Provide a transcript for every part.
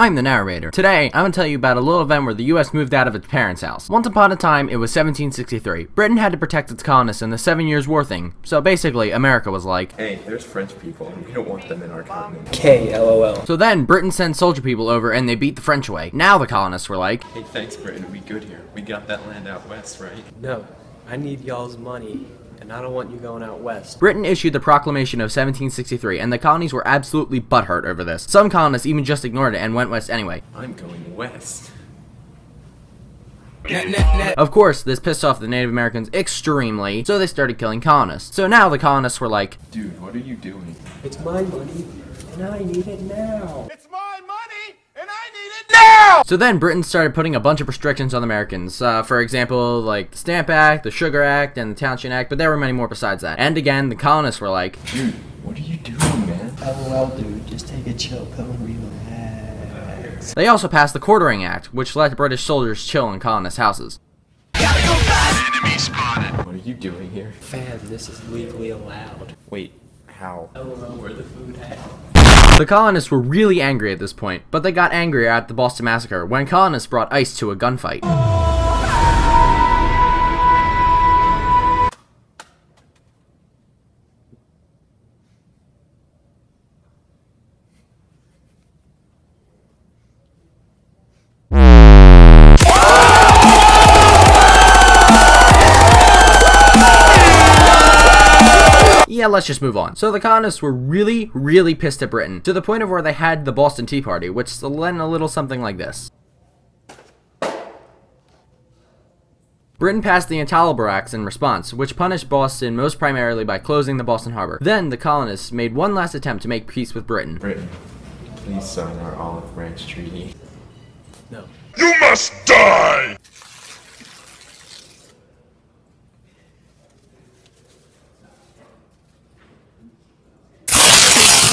I'm the narrator. Today, I'm gonna tell you about a little event where the US moved out of its parents' house. Once upon a time, it was 1763. Britain had to protect its colonists in the 7 Years' War thing. So basically, America was like, hey, there's French people and we don't want them in our continent. K, LOL. So then, Britain sent soldier people over and they beat the French away. Now the colonists were like, hey, thanks Britain, we good here. We got that land out west, right? No, I need y'all's money, and I don't want you going out west. Britain issued the Proclamation of 1763, and the colonies were absolutely butthurt over this. Some colonists even just ignored it and went west anyway. I'm going west. Of course, this pissed off the Native Americans extremely, so they started killing colonists. So now the colonists were like, dude, what are you doing? It's my money, and I need it now. It's my money, and I need it now! So then Britain started putting a bunch of restrictions on the Americans. For example, like the Stamp Act, the Sugar Act, and the Townshend Act, but there were many more besides that. And again, the colonists were like, dude, what are you doing, man? LOL, dude, just take a chill pill and relax. They also passed the Quartering Act, which let British soldiers chill in colonist houses. Enemy spotted. What are you doing here? Fam, this is legally allowed. Wait, how? LOL, where the food at? The colonists were really angry at this point, but they got angrier at the Boston Massacre when colonists brought ice to a gunfight. Yeah, let's just move on. So the colonists were really pissed at Britain, to the point of where they had the Boston Tea Party, which went a little something like this. Britain passed the Intolerable Acts in response, which punished Boston most primarily by closing the Boston Harbor. Then the colonists made one last attempt to make peace with Britain. Britain, please sign our Olive Branch Treaty. No. You must die!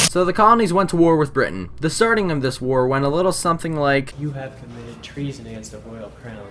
So the colonies went to war with Britain. The starting of this war went a little something like, You have committed treason against the royal crown.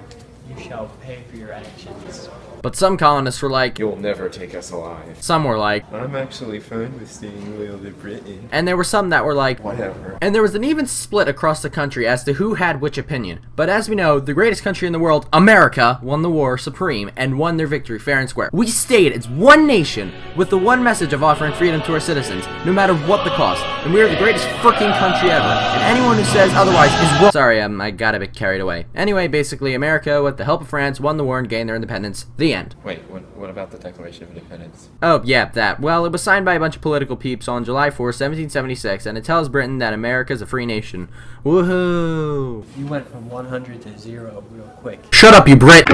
You shall pay for your actions. but some colonists were like, You'll never take us alive. some were like, I'm actually fine with staying loyal to Britain. and there were some that were like, Whatever. and there was an even split across the country as to who had which opinion. But as we know, the greatest country in the world, America, won the war supreme and won their victory fair and square. We stayed as one nation with the one message of offering freedom to our citizens, no matter what the cost. And we are the greatest freaking country ever. And anyone who says otherwise is wrong. Sorry, I got a bit carried away. Anyway, basically, America, with the help of France, won the war and gained their independence. The end. Wait, what about the Declaration of Independence? Oh, yeah, that. Well, it was signed by a bunch of political peeps on July 4, 1776, and it tells Britain that America's a free nation. Woohoo! You went from 100 to 0 real quick. Shut up, you Brit!